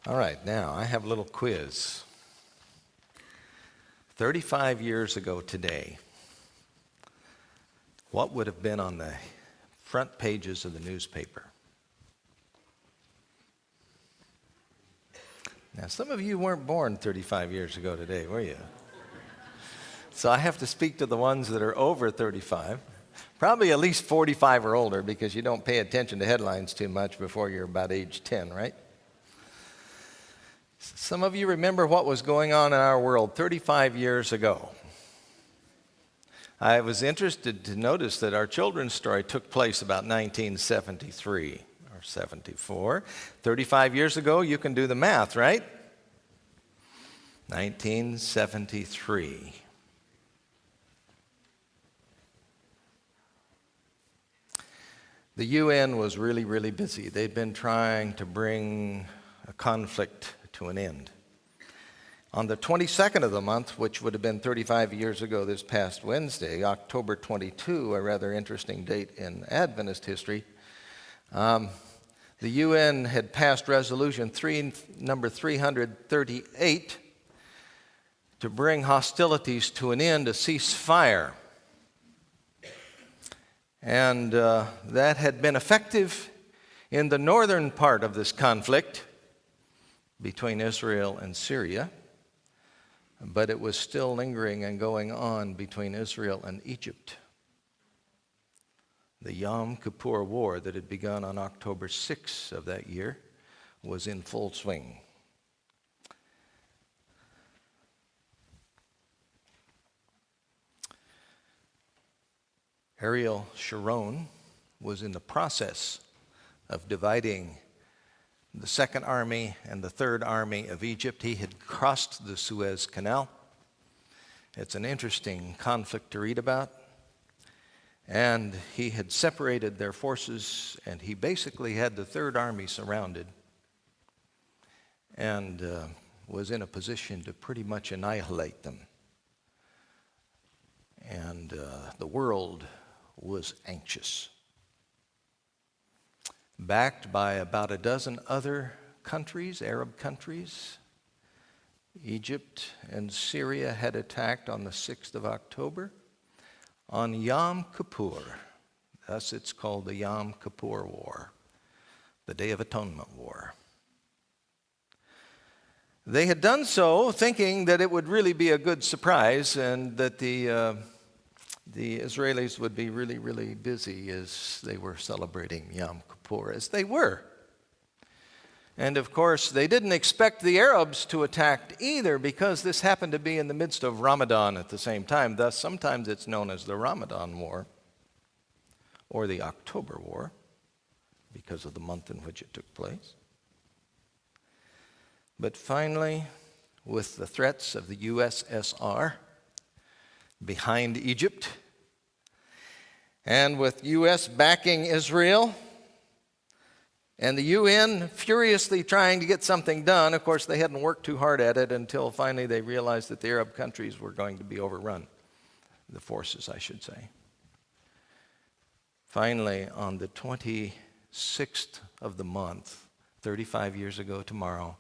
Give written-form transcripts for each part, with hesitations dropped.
All right, now I have a little quiz. 35 years ago today, what would have been on the front pages of the newspaper? Now, some of you weren't born 35 years ago today, were you? So I have to speak to the ones that are over 35, probably at least 45 or older, because you don't pay attention to headlines too much before you're about age 10, right? Some of you remember what was going on in our world 35 years ago. I was interested to notice that our children's story took place about 1973 or 74. 35 years ago, you can do the math, right? 1973. The UN was really, really busy. They'd been trying to bring a conflict to an end. On the 22nd of the month, which would have been 35 years ago this past Wednesday, October 22, a rather interesting date in Adventist history, the UN had passed resolution number 338 to bring hostilities to an end, a ceasefire. And that had been effective in the northern part of this conflict between Israel and Syria, but it was still lingering and going on between Israel and Egypt. The Yom Kippur War that had begun on October 6 of that year was in full swing. Ariel Sharon was in the process of dividing the Second Army and the Third Army of Egypt. He had crossed the Suez Canal. It's an interesting conflict to read about. And he had separated their forces, and he basically had the Third Army surrounded and was in a position to pretty much annihilate them. And the world was anxious. Backed by about a dozen other countries, Arab countries, Egypt and Syria had attacked on the 6th of October on Yom Kippur. Thus it's called the Yom Kippur War, the Day of Atonement War. They had done so thinking that it would really be a good surprise and that the Israelis would be really, really busy as they were celebrating Yom Kippur, as they were. And of course, they didn't expect the Arabs to attack either, because this happened to be in the midst of Ramadan at the same time. Thus, sometimes it's known as the Ramadan War or the October War because of the month in which it took place. But finally, with the threats of the USSR behind Egypt, and with U.S. backing Israel, and the UN furiously trying to get something done. Of course, they hadn't worked too hard at it until finally they realized that the Arab countries were going to be overrun, the forces, I should say. Finally, on the 26th of the month, 35 years ago tomorrow,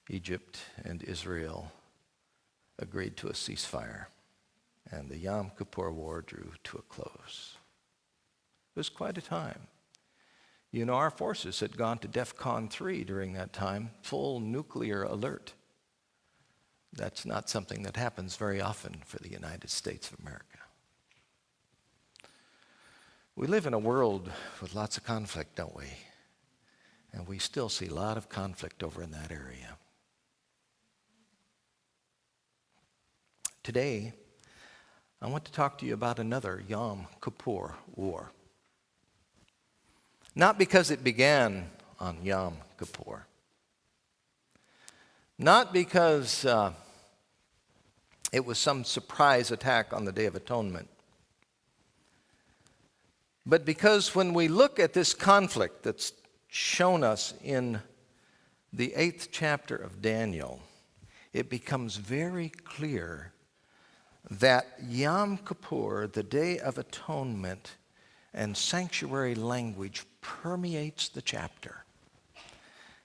Egypt and Israel agreed to a ceasefire, and the Yom Kippur War drew to a close. It was quite a time. You know, our forces had gone to DEFCON 3 during that time, full nuclear alert. That's not something that happens very often for the United States of America. We live in a world with lots of conflict, don't we? And we still see a lot of conflict over in that area. Today, I want to talk to you about another Yom Kippur War. Not because it began on Yom Kippur. Not because it was some surprise attack on the Day of Atonement. But because when we look at this conflict that's shown us in the 8th chapter of Daniel, it becomes very clear that Yom Kippur, the Day of Atonement, and sanctuary language permeates the chapter.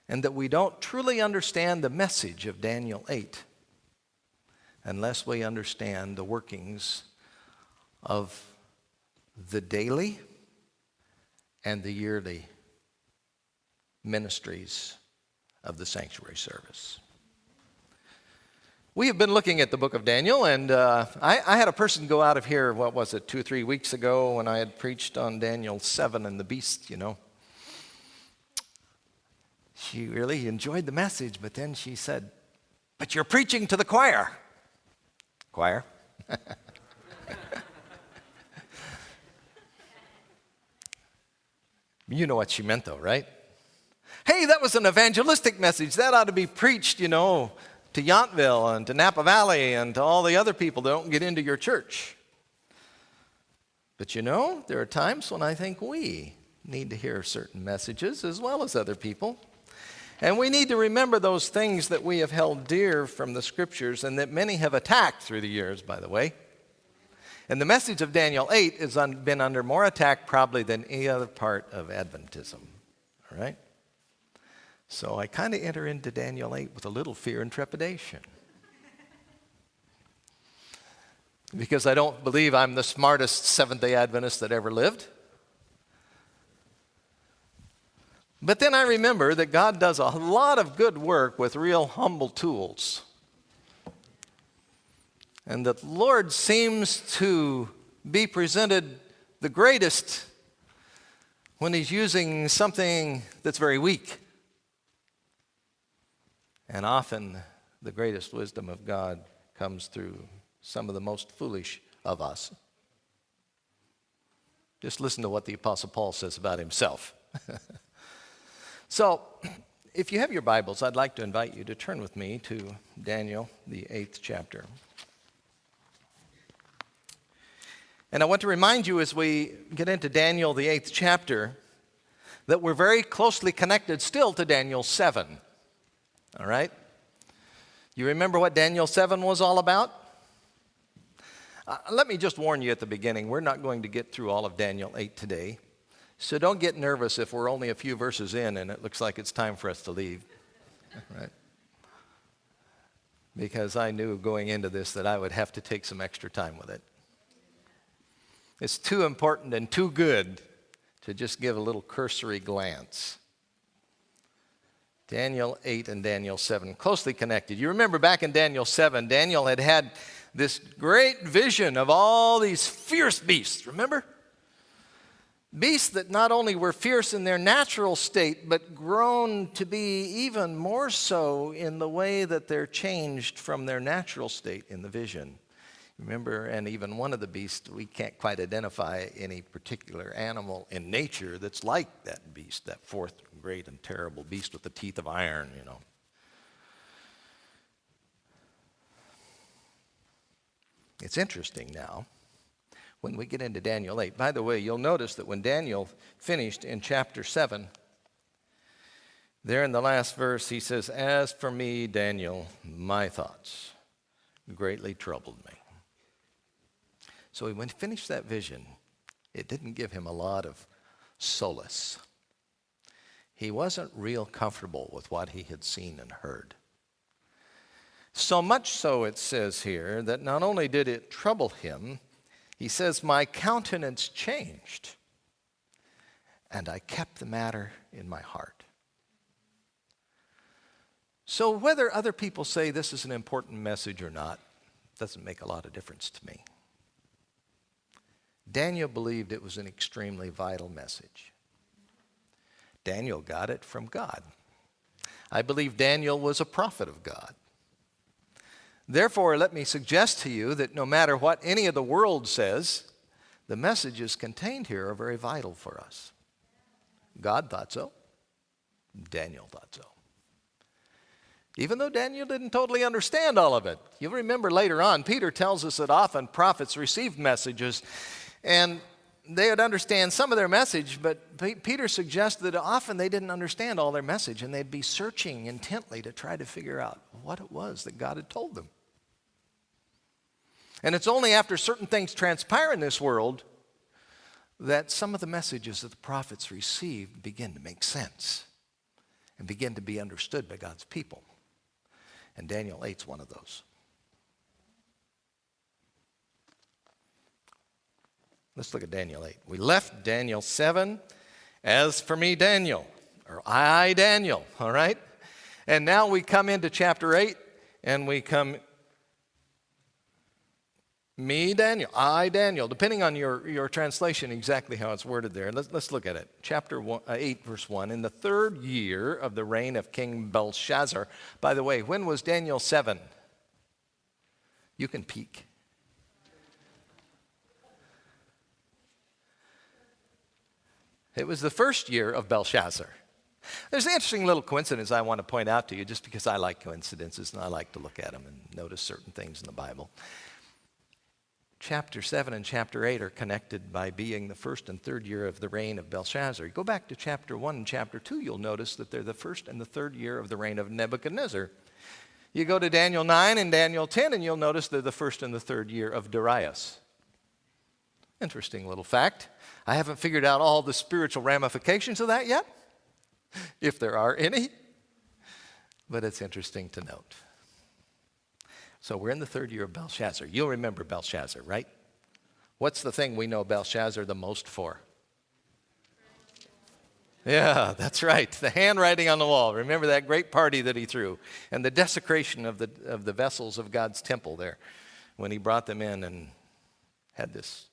and that we don't truly understand the message of Daniel 8 unless we understand the workings of the daily and the yearly ministries of the sanctuary service. We have been looking at the book of Daniel, and I had a person go out of here, 2 or 3 weeks ago when I had preached on Daniel 7 and the beast, She really enjoyed the message, but then she said, "But you're preaching to the choir." Choir? You know what she meant though, right? Hey, that was an evangelistic message. That ought to be preached, to Yountville and to Napa Valley and to all the other people that don't get into your church. But there are times when I think we need to hear certain messages as well as other people. And we need to remember those things that we have held dear from the Scriptures and that many have attacked through the years, by the way. And the message of Daniel 8 has been under more attack probably than any other part of Adventism. All right? So I kind of enter into Daniel 8 with a little fear and trepidation. Because I don't believe I'm the smartest Seventh-day Adventist that ever lived. But then I remember that God does a lot of good work with real humble tools. And that the Lord seems to be presented the greatest when He's using something that's very weak. And often the greatest wisdom of God comes through some of the most foolish of us. Just listen to what the Apostle Paul says about himself. So, if you have your Bibles, I'd like to invite you to turn with me to Daniel, the 8th chapter. And I want to remind you as we get into Daniel, the 8th chapter, that we're very closely connected still to Daniel 7. All right? You remember what Daniel 7 was all about? Let me just warn you at the beginning, we're not going to get through all of Daniel 8 today. So don't get nervous if we're only a few verses in and it looks like it's time for us to leave. Right? Because I knew going into this that I would have to take some extra time with it. It's too important and too good to just give a little cursory glance. Daniel 8 and Daniel 7, closely connected. You remember back in Daniel 7, Daniel had this great vision of all these fierce beasts, remember? Beasts that not only were fierce in their natural state, but grown to be even more so in the way that they're changed from their natural state in the vision. Remember, and even one of the beasts, we can't quite identify any particular animal in nature that's like that beast, that fourth great and terrible beast with the teeth of iron, It's interesting now, when we get into Daniel 8. By the way, you'll notice that when Daniel finished in chapter 7, there in the last verse, he says, "As for me, Daniel, my thoughts greatly troubled me." So when he finished that vision, it didn't give him a lot of solace. He wasn't real comfortable with what he had seen and heard. So much so, it says here, that not only did it trouble him, he says, "My countenance changed, and I kept the matter in my heart." So whether other people say this is an important message or not, doesn't make a lot of difference to me. Daniel believed it was an extremely vital message. Daniel got it from God. I believe Daniel was a prophet of God. Therefore, let me suggest to you that no matter what any of the world says, the messages contained here are very vital for us. God thought so. Daniel thought so. Even though Daniel didn't totally understand all of it. You'll remember later on, Peter tells us that often prophets received messages and they would understand some of their message, but Peter suggests that often they didn't understand all their message and they'd be searching intently to try to figure out what it was that God had told them. And it's only after certain things transpire in this world that some of the messages that the prophets received begin to make sense. and begin to be understood by God's people. And Daniel 8's one of those. Let's look at Daniel 8. We left Daniel 7. As for me, Daniel, or I, Daniel, all right? And now we come into chapter 8, and we come, me, Daniel, I, Daniel, depending on your translation, exactly how it's worded there. Let's look at it. Chapter 8, verse 1. In the 3rd year of the reign of King Belshazzar. By the way, when was Daniel 7? You can peek. It was the 1st year of Belshazzar. There's an interesting little coincidence I want to point out to you, just because I like coincidences and I like to look at them and notice certain things in the Bible. Chapter 7 and chapter 8 are connected by being the 1st and 3rd year of the reign of Belshazzar. You go back to chapter 1 and chapter 2, you'll notice that they're the 1st and the 3rd year of the reign of Nebuchadnezzar. You go to Daniel 9 and Daniel 10, and you'll notice they're the 1st and the 3rd year of Darius. Interesting little fact. I haven't figured out all the spiritual ramifications of that yet, if there are any, but it's interesting to note. So we're in the 3rd year of Belshazzar. You'll remember Belshazzar, right? What's the thing we know Belshazzar the most for? Yeah, that's right. The handwriting on the wall. Remember that great party that he threw, and the desecration of the vessels of God's temple there, when he brought them in and had this.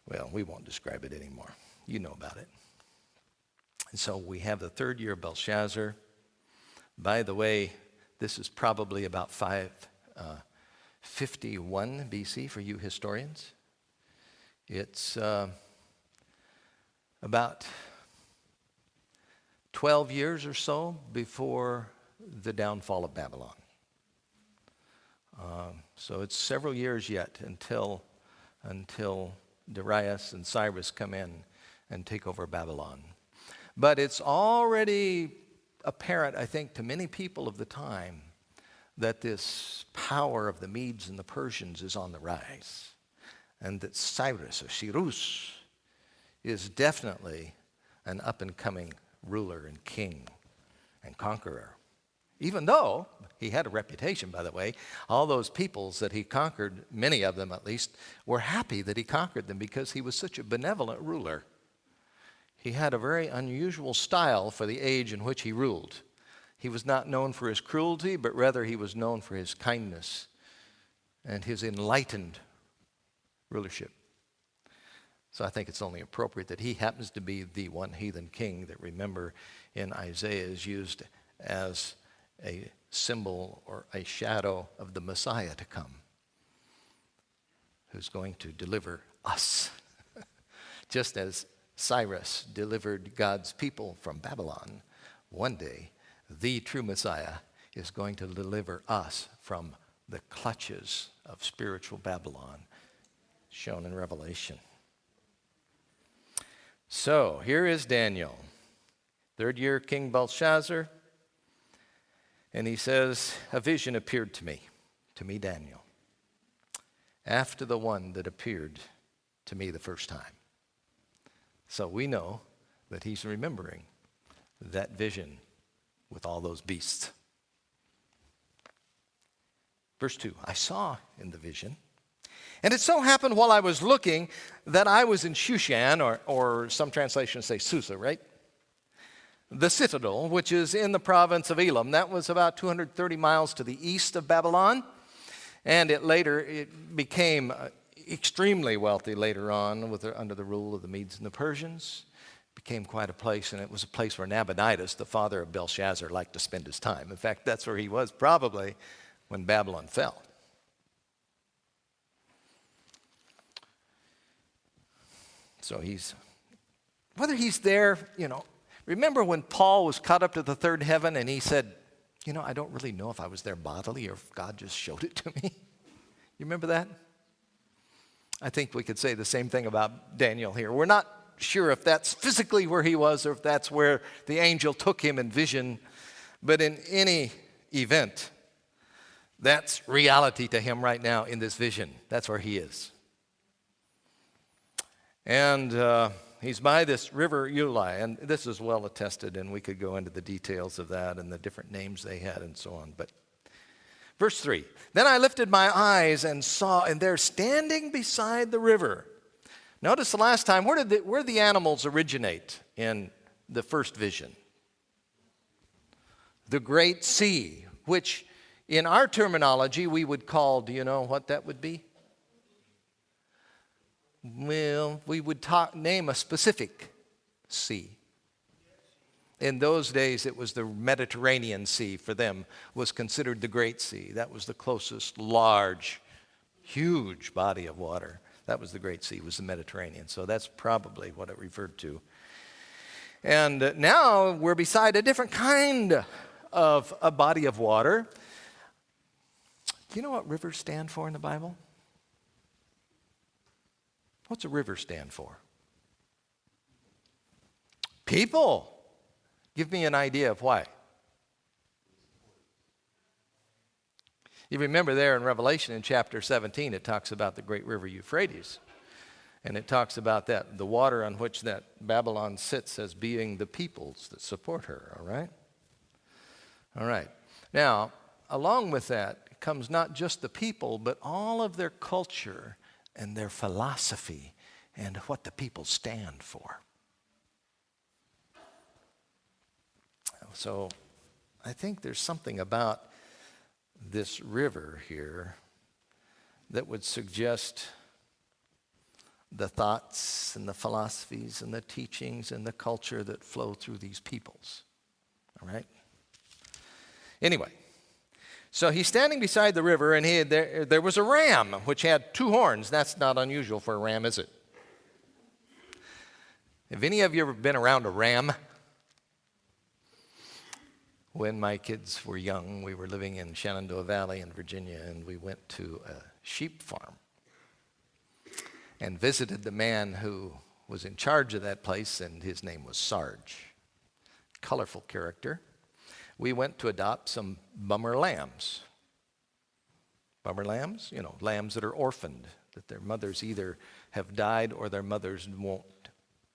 Well, we won't describe it anymore. You know about it. And so we have the 3rd year of Belshazzar. By the way, this is probably about 551 BC for you historians. It's about 12 years or so before the downfall of Babylon. So it's several years yet until Darius and Cyrus come in and take over Babylon. But it's already apparent, I think, to many people of the time that this power of the Medes and the Persians is on the rise, and that Cyrus, or Cyrus, is definitely an up-and-coming ruler and king and conqueror. Even though he had a reputation, by the way, all those peoples that he conquered, many of them at least, were happy that he conquered them because he was such a benevolent ruler. He had a very unusual style for the age in which he ruled. He was not known for his cruelty, but rather he was known for his kindness and his enlightened rulership. So I think it's only appropriate that he happens to be the one heathen king that, remember, in Isaiah is used as a symbol or a shadow of the Messiah to come, who's going to deliver us. Just as Cyrus delivered God's people from Babylon, one day the true Messiah is going to deliver us from the clutches of spiritual Babylon, shown in Revelation. So here is Daniel, 3rd year King Belshazzar. And he says, a vision appeared to me Daniel, after the one that appeared to me the first time. So we know that he's remembering that vision with all those beasts. Verse 2, I saw in the vision, and it so happened while I was looking that I was in Shushan, or some translations say Susa, right? The citadel, which is in the province of Elam. That was about 230 miles to the east of Babylon. And it became extremely wealthy later on under the rule of the Medes and the Persians. It became quite a place, and it was a place where Nabonidus, the father of Belshazzar, liked to spend his time. In fact, that's where he was probably when Babylon fell. So whether he's there, remember when Paul was caught up to the 3rd heaven and he said, I don't really know if I was there bodily or if God just showed it to me. You remember that? I think we could say the same thing about Daniel here. We're not sure if that's physically where he was or if that's where the angel took him in vision. But in any event, that's reality to him right now in this vision. That's where he is. And He's by this river Ulai, and this is well attested, and we could go into the details of that and the different names they had and so on. But verse 3, then I lifted my eyes and saw, and there standing beside the river. Notice the last time, where did the animals originate in the first vision? The great sea, which in our terminology we would call, do you know what that would be? Well, we would name a specific sea. In those days, it was the Mediterranean Sea for them, was considered the Great Sea. That was the closest large, huge body of water. That was the Great Sea, was the Mediterranean. So that's probably what it referred to. And now we're beside a different kind of a body of water. Do you know what rivers stand for in the Bible? What's a river stand for? People. Give me an idea of why. You remember there in Revelation in chapter 17, it talks about the great river Euphrates. And it talks about that, the water on which that Babylon sits as being the peoples that support her, all right? All right. Now, along with that comes not just the people, but all of their culture and their philosophy and what the people stand for. So I think there's something about this river here that would suggest the thoughts and the philosophies and the teachings and the culture that flow through these peoples. All right? Anyway, so he's standing beside the river, and there was a ram which had 2 horns. That's not unusual for a ram, is it? Have any of you ever been around a ram? When my kids were young, we were living in Shenandoah Valley in Virginia, and we went to a sheep farm and visited the man who was in charge of that place, and his name was Sarge. Colorful character. We went to adopt some bummer lambs. Bummer lambs, you know, lambs that are orphaned, that their mothers either have died or their mothers won't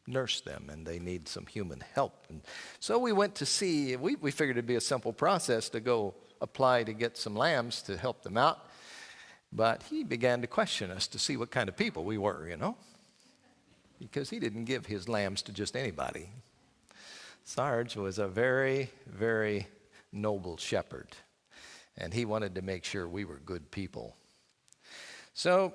nurse them, and they need some human help. And so we went to see, we figured it'd be a simple process to go apply to get some lambs to help them out. But he began to question us to see what kind of people we were, you know, because he didn't give his lambs to just anybody. Sarge was a very, very noble shepherd, and he wanted to make sure we were good people. So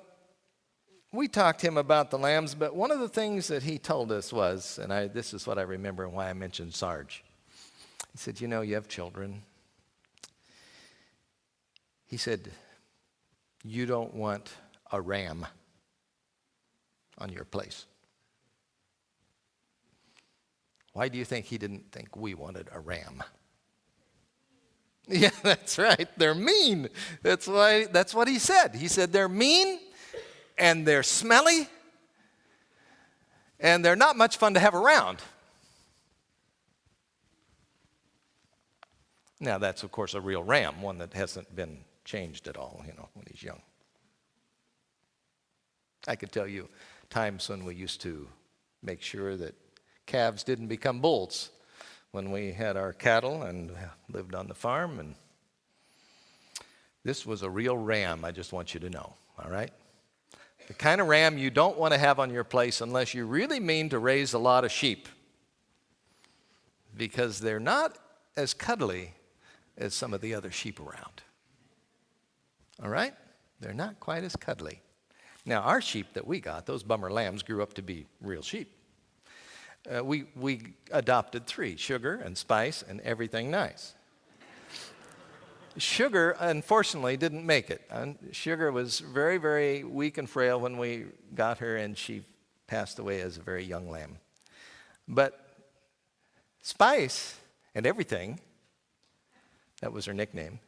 we talked to him about the lambs, but one of the things that he told us was, and this is what I remember and why I mentioned Sarge. He said, you know, you have children. He said, you don't want a ram on your place. Why do you think he didn't think we wanted a ram? Yeah, that's right. They're mean. That's what he said. He said they're mean and they're smelly and they're not much fun to have around. Now, that's, of course, a real ram, one that hasn't been changed at all, you know, when he's young. I could tell you times when we used to make sure that calves didn't become bulls when we had our cattle and lived on the farm. And this was a real ram, I just want you to know, all right? The kind of ram you don't want to have on your place unless you really mean to raise a lot of sheep, because they're not as cuddly as some of the other sheep around. All right? They're not quite as cuddly. Now, our sheep that we got, those bummer lambs, grew up to be real sheep. We adopted 3, Sugar and Spice and Everything Nice. Sugar, unfortunately, didn't make it. Sugar was very, very weak and frail when we got her, and she passed away as a very young lamb. But Spice and Everything, that was her nickname,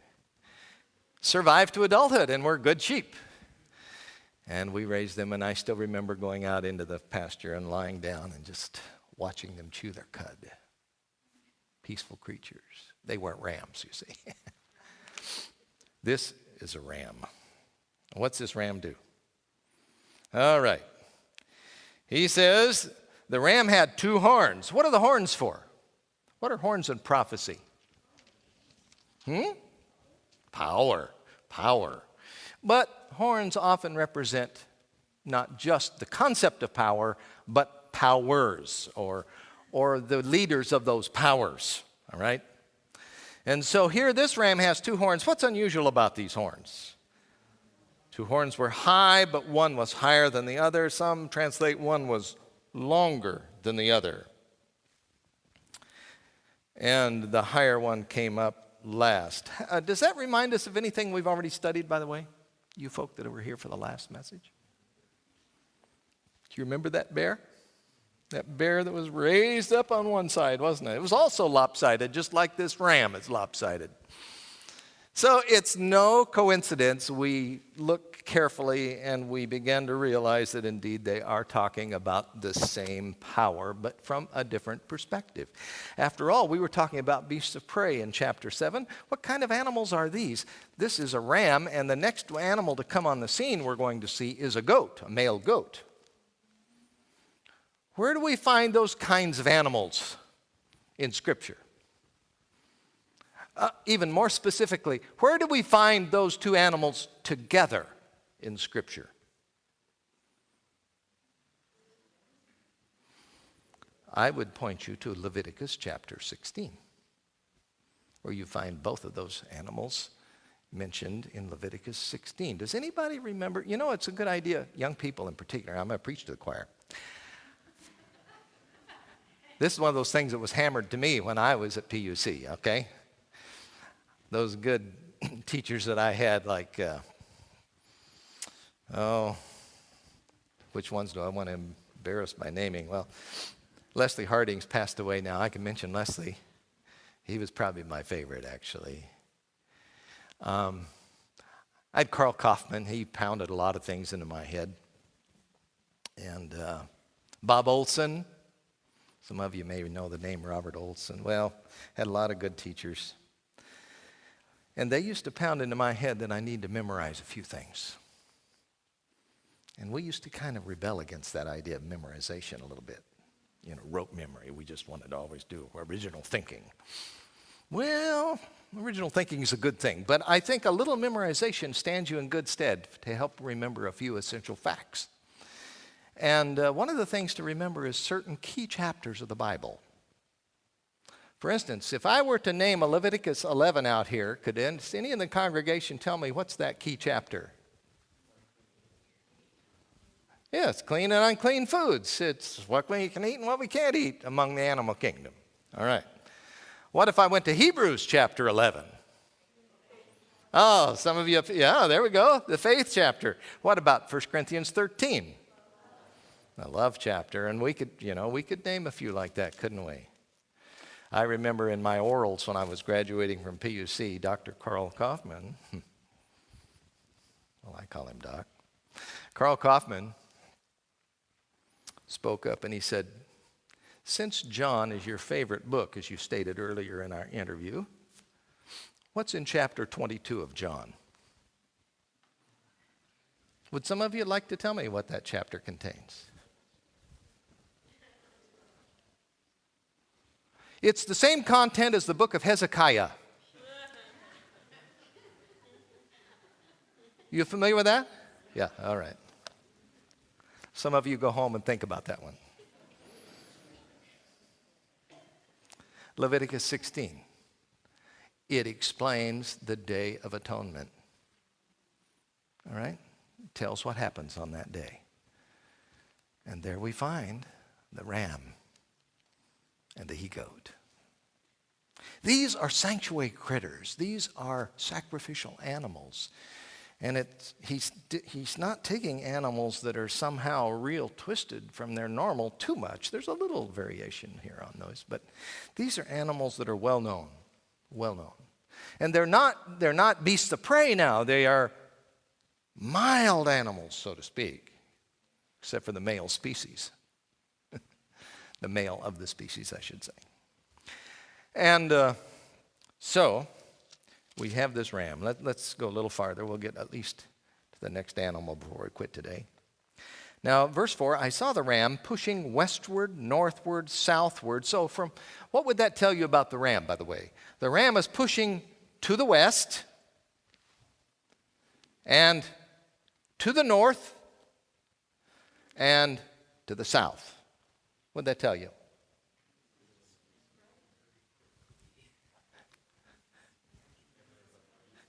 survived to adulthood and were good sheep. And we raised them, and I still remember going out into the pasture and lying down and just watching them chew their cud. Peaceful creatures. They weren't rams, you see. This is a ram. What's this ram do? All right. He says, The ram had two horns. What are the horns for? What are horns in prophecy? Power. Power. But horns often represent not just the concept of power, but powers or the leaders of those powers. All right? And so here this ram has two horns. What's unusual about these horns? Two horns were high, but one was higher than the other. Some translate one was longer than the other. And the higher one came up last. Does that remind us of anything we've already studied, by the way? You folk that were here for the last message? Do you remember that bear? That bear that was raised up on one side, wasn't it? It was also lopsided, just like this ram is lopsided. So it's no coincidence we look carefully and we begin to realize that indeed they are talking about the same power, but from a different perspective. After all, we were talking about beasts of prey in chapter 7. What kind of animals are these? This is a ram, and the next animal to come on the scene we're going to see is a goat, a male goat. Where do we find those kinds of animals in Scripture? Even more specifically, where do we find those two animals together in Scripture? I would point you to Leviticus chapter 16, where you find both of those animals mentioned in Leviticus 16. Does anybody remember? You know, it's a good idea, young people in particular. I'm going to preach to the choir. This is one of those things that was hammered to me when I was at PUC, okay? Those good teachers that I had, like, which ones do I want to embarrass by naming? Well, Leslie Harding's passed away now. I can mention Leslie. He was probably my favorite, actually. I had Carl Kaufman. He pounded a lot of things into my head. And Bob Olson. Some of you may know the name Robert Olson. Well, had a lot of good teachers. And they used to pound into my head that I need to memorize a few things. And we used to kind of rebel against that idea of memorization a little bit. You know, rote memory. We just wanted to always do original thinking. Well, original thinking is a good thing, but I think a little memorization stands you in good stead to help remember a few essential facts. And one of the things to remember is certain key chapters of the Bible. For instance, if I were to name a Leviticus 11 out here, could any in the congregation tell me what's that key chapter? Yes, clean and unclean foods. It's what we can eat and what we can't eat among the animal kingdom. All right. What if I went to Hebrews chapter 11? Oh, some of you, yeah, there we go, the faith chapter. What about 1 Corinthians 13? The love chapter. And we could name a few like that, couldn't we? I remember in my orals when I was graduating from PUC, Dr. Carl Kaufman, well, I call him Doc. Carl Kaufman spoke up and he said, since John is your favorite book, as you stated earlier in our interview, what's in chapter 22 of John? Would some of you like to tell me what that chapter contains? It's the same content as the book of Hezekiah. You familiar with that? Yeah, all right. Some of you go home and think about that one. Leviticus 16. It explains the Day of Atonement. All right? It tells what happens on that day. And there we find the ram and the he-goat. These are sanctuary critters. These are sacrificial animals. And he's not taking animals that are somehow real twisted from their normal too much. There's a little variation here on those, but these are animals that are well known. And they're not beasts of prey now. They are mild animals, so to speak, except for the male species. The male of the species, I should say. And so we have this ram. Let's go a little farther. We'll get at least to the next animal before we quit today. Now, verse 4, I saw the ram pushing westward, northward, southward. So what would that tell you about the ram, by the way? The ram is pushing to the west and to the north and to the south. What would that tell you?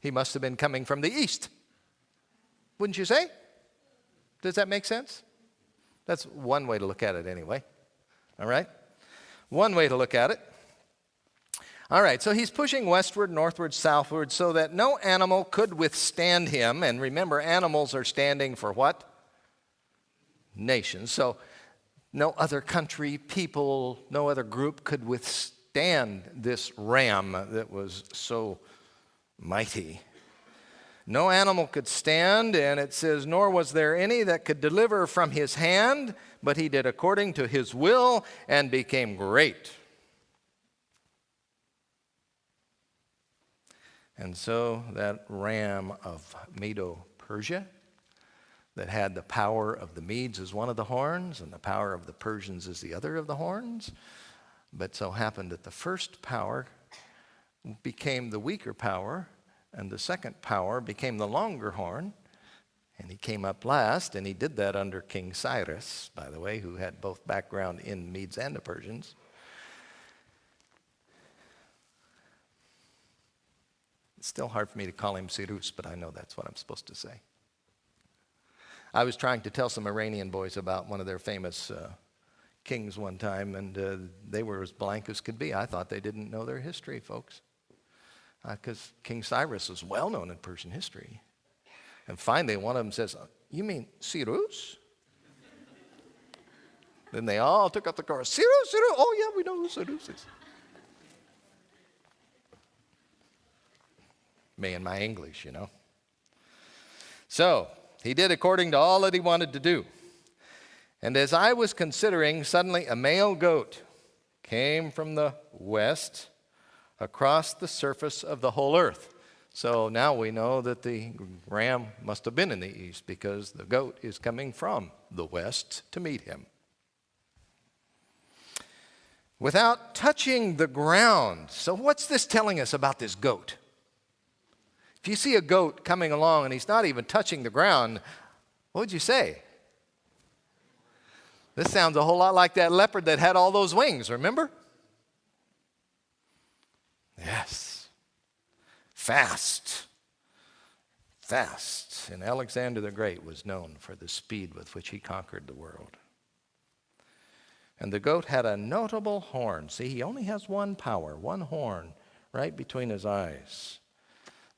He must have been coming from the east. Wouldn't you say? Does that make sense? That's one way to look at it anyway. All right? One way to look at it. All right, so he's pushing westward, northward, southward so that no animal could withstand him. And remember, animals are standing for what? Nations. So no other country, people, no other group could withstand this ram that was so mighty. No animal could stand, and it says, nor was there any that could deliver from his hand, but he did according to his will and became great. And so that ram of Medo-Persia that had the power of the Medes as one of the horns and the power of the Persians as the other of the horns, but so happened that the first power became the weaker power, and the second power became the longer horn, and he came up last, and he did that under King Cyrus, by the way, who had both background in Medes and the Persians. It's still hard for me to call him Cyrus, but I know that's what I'm supposed to say. I was trying to tell some Iranian boys about one of their famous kings one time, and they were as blank as could be. I thought they didn't know their history, folks. Because King Cyrus was well known in Persian history. And finally, one of them says, you mean Cyrus? Then they all took up the chorus, Cyrus, Cyrus, oh yeah, we know who Cyrus is. Me and my English, you know. So, he did according to all that he wanted to do. And as I was considering, suddenly a male goat came from the west across the surface of the whole earth. So now we know that the ram must have been in the east because the goat is coming from the west to meet him. Without touching the ground. So what's this telling us about this goat? If you see a goat coming along and he's not even touching the ground, what would you say? This sounds a whole lot like that leopard that had all those wings, remember? Yes. Fast. And Alexander the Great was known for the speed with which he conquered the world. And the goat had a notable horn. See, he only has one power, one horn, right between his eyes.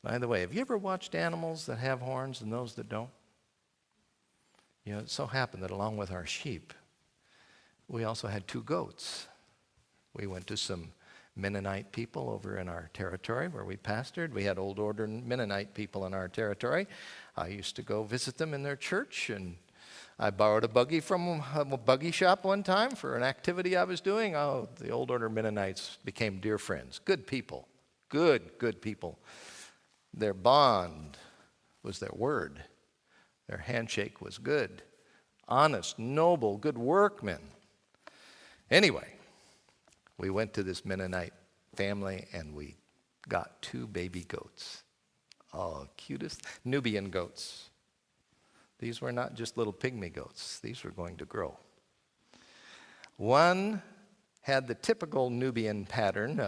By the way, have you ever watched animals that have horns and those that don't? You know, it so happened that along with our sheep, we also had two goats. We went to some Mennonite people over in our territory where we pastored. We had old order Mennonite people in our territory. I used to go visit them in their church, and I borrowed a buggy from a buggy shop one time for an activity I was doing. Oh, the old order Mennonites became dear friends. Good people. Good people. Their bond was their word. Their handshake was good. Honest, noble, good workmen. Anyway, we went to this Mennonite family and we got two baby goats. Oh, cutest Nubian goats. These were not just little pygmy goats. These were going to grow. One had the typical Nubian pattern,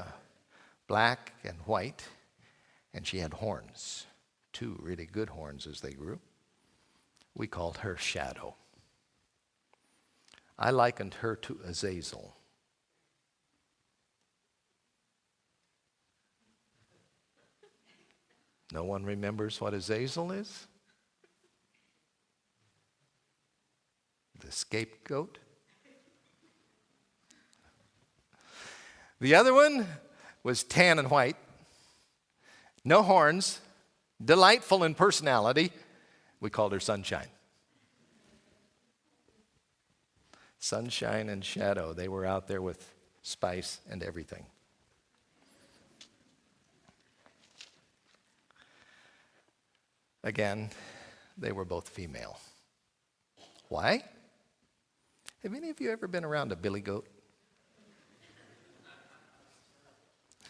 black and white, and she had horns, two really good horns as they grew. We called her Shadow. I likened her to Azazel. No one remembers what Azazel is? The scapegoat. The other one was tan and white, no horns, delightful in personality. We called her Sunshine. Sunshine and Shadow, they were out there with spice and everything. Again, they were both female. Why? Have any of you ever been around a billy goat?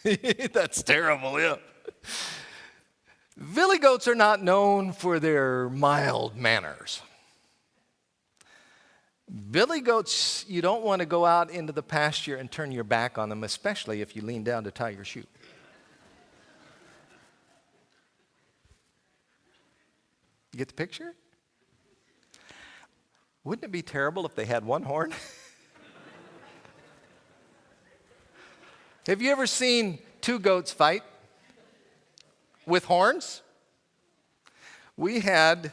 That's terrible, yeah. Billy goats are not known for their mild manners. Billy goats, you don't want to go out into the pasture and turn your back on them, especially if you lean down to tie your shoe. You get the picture? Wouldn't it be terrible if they had one horn? Have you ever seen two goats fight with horns? We had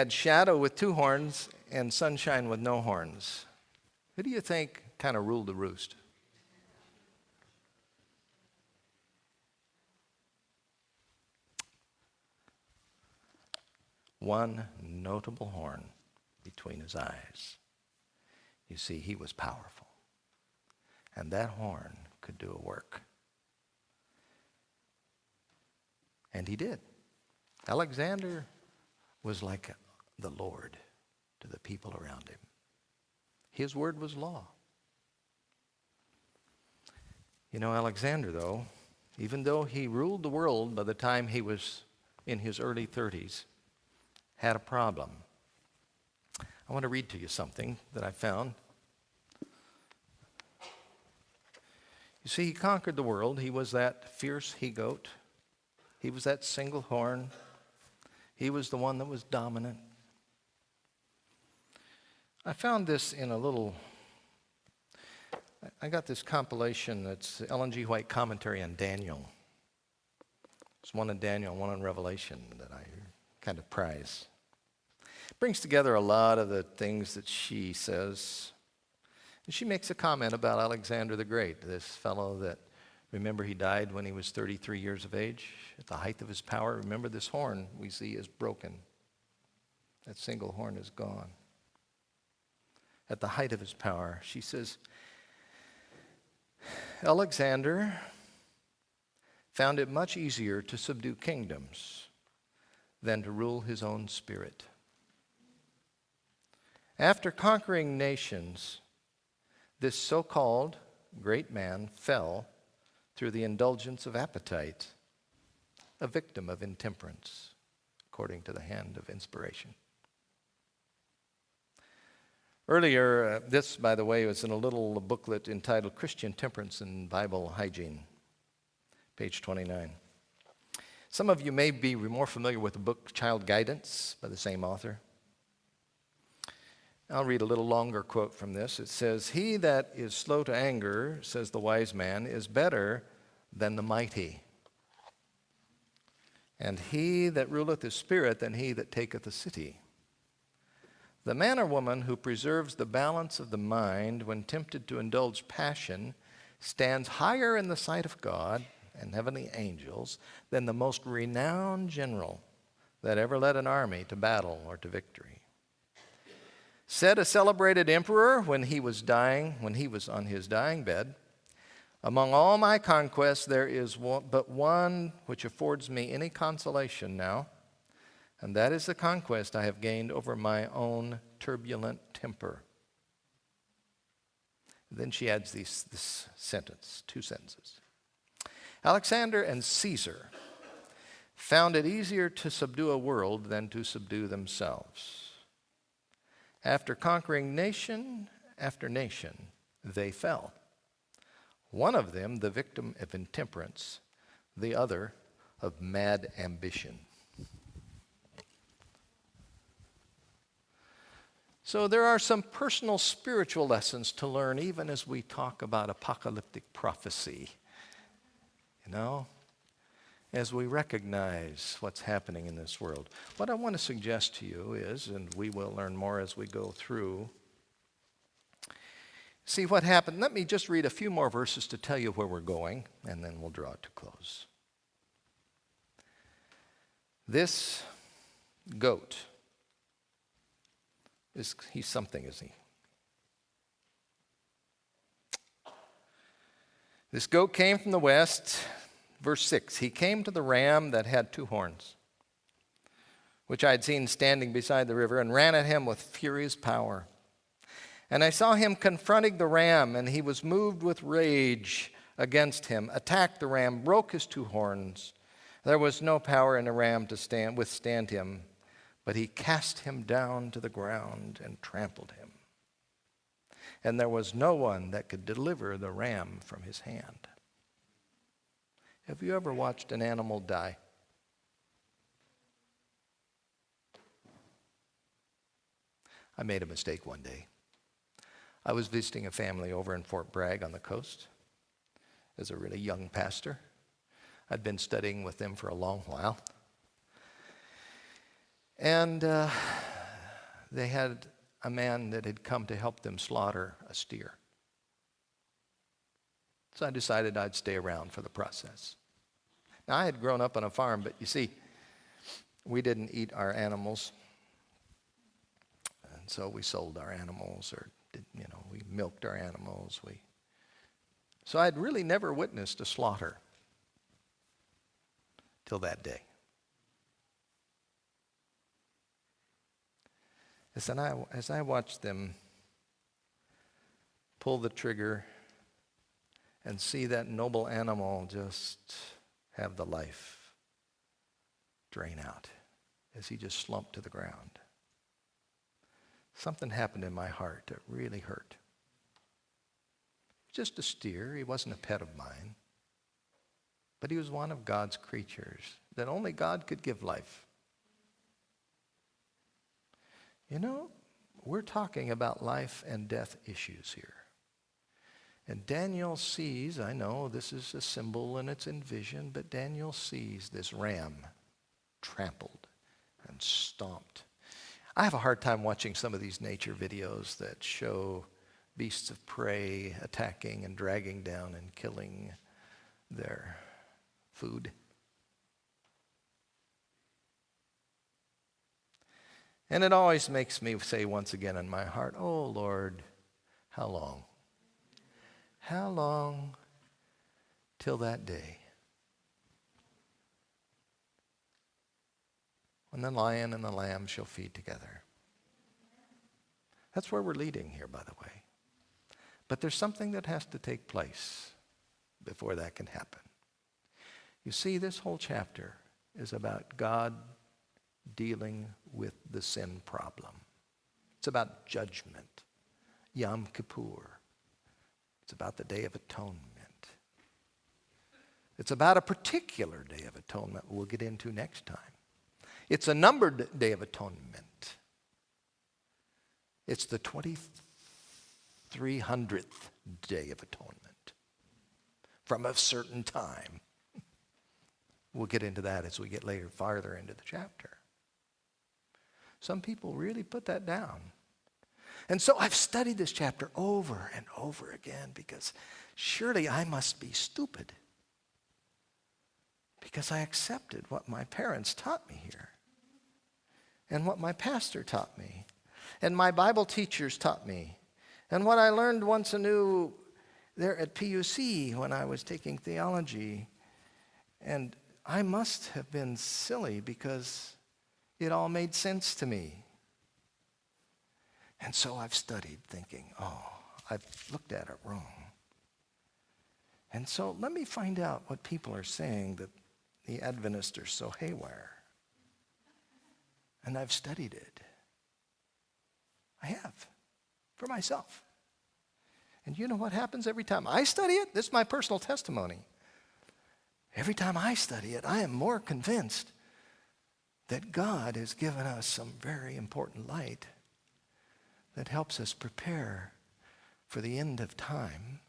Shadow with two horns and Sunshine with no horns. Who do you think kind of ruled the roost? One notable horn between his eyes. You see, he was powerful. And that horn could do a work. And he did. Alexander was like the Lord to the people around him. His word was law. You know, Alexander, though, even though he ruled the world by the time he was in his early 30s, had a problem. I want to read to you something that I found. You see, he conquered the world. He was that fierce he-goat. He was that single horn. He was the one that was dominant. I found this in a little, I got this compilation that's Ellen G. White commentary on Daniel. It's one on Daniel, one on Revelation that I kind of prize. It brings together a lot of the things that she says. And she makes a comment about Alexander the Great, this fellow that, remember, he died when he was 33 years of age, at the height of his power. Remember, this horn we see is broken. That single horn is gone. At the height of his power, she says, Alexander found it much easier to subdue kingdoms than to rule his own spirit. After conquering nations, this so-called great man fell through the indulgence of appetite, a victim of intemperance, according to the hand of inspiration. Earlier, this, by the way, was in a little booklet entitled Christian Temperance and Bible Hygiene, page 29. Some of you may be more familiar with the book Child Guidance by the same author. I'll read a little longer quote from this. It says, "He that is slow to anger, says the wise man, is better than the mighty. And he that ruleth his spirit than he that taketh a city. The man or woman who preserves the balance of the mind when tempted to indulge passion stands higher in the sight of God and heavenly angels than the most renowned general that ever led an army to battle or to victory. Said a celebrated emperor when he was on his dying bed, among all my conquests there is but one which affords me any consolation now, and that is the conquest I have gained over my own turbulent temper." Then she adds this sentence, two sentences. Alexander and Caesar found it easier to subdue a world than to subdue themselves. After conquering nation after nation, they fell. One of them the victim of intemperance, the other of mad ambition. So there are some personal spiritual lessons to learn even as we talk about apocalyptic prophecy. You know, as we recognize what's happening in this world. What I want to suggest to you is, and we will learn more as we go through, see what happened. Let me just read a few more verses to tell you where we're going, and then we'll draw it to close. This goat, he's something, isn't he? This goat came from the west. Verse 6, he came to the ram that had two horns. which I had seen standing beside the river, and ran at him with furious power. And I saw him confronting the ram, and he was moved with rage against him, attacked the ram, broke his two horns. There was no power in the ram to withstand him, but he cast him down to the ground and trampled him. And there was no one that could deliver the ram from his hand. Have you ever watched an animal die? I made a mistake one day. I was visiting a family over in Fort Bragg on the coast as a really young pastor. I'd been studying with them for a long while. And they had a man that had come to help them slaughter a steer. So I decided I'd stay around for the process. Now, I had grown up on a farm, but you see, we didn't eat our animals. And so we sold our animals, or we milked our animals. So I'd really never witnessed a slaughter till that day. As I watched them pull the trigger and see that noble animal just have the life drain out as he just slumped to the ground, something happened in my heart that really hurt. Just a steer. He wasn't a pet of mine, but he was one of God's creatures that only God could give life. We're talking about life and death issues here. And Daniel sees, I know this is a symbol and it's in vision, but Daniel sees this ram trampled and stomped. I have a hard time watching some of these nature videos that show beasts of prey attacking and dragging down and killing their food. And it always makes me say once again in my heart, oh Lord, how long? How long till that day when the lion and the lamb shall feed together? That's where we're leading here, by the way. But there's something that has to take place before that can happen. You see, this whole chapter is about God dealing with the sin problem. It's about judgment, Yom Kippur. It's about the Day of Atonement. It's about a particular Day of Atonement we'll get into next time. It's a numbered Day of Atonement. It's the 2300th Day of Atonement from a certain time. We'll get into that as we get farther into the chapter. Some people really put that down. And so I've studied this chapter over and over again because surely I must be stupid because I accepted what my parents taught me here and what my pastor taught me and my Bible teachers taught me and what I learned once anew there at PUC when I was taking theology. And I must have been silly because it all made sense to me. And so I've studied thinking, I've looked at it wrong. And so let me find out what people are saying that the Adventists are so haywire. And I've studied it. I have, for myself. And you know what happens every time I study it? This is my personal testimony. Every time I study it, I am more convinced that God has given us some very important light that helps us prepare for the end of time,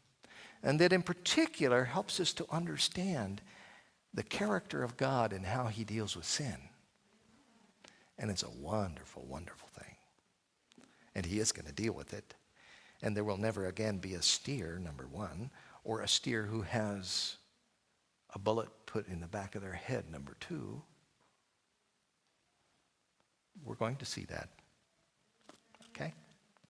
and that in particular helps us to understand the character of God and how he deals with sin. And it's a wonderful, wonderful thing. And he is going to deal with it. And there will never again be a steer, number one, or a steer who has a bullet put in the back of their head, number two. We're going to see that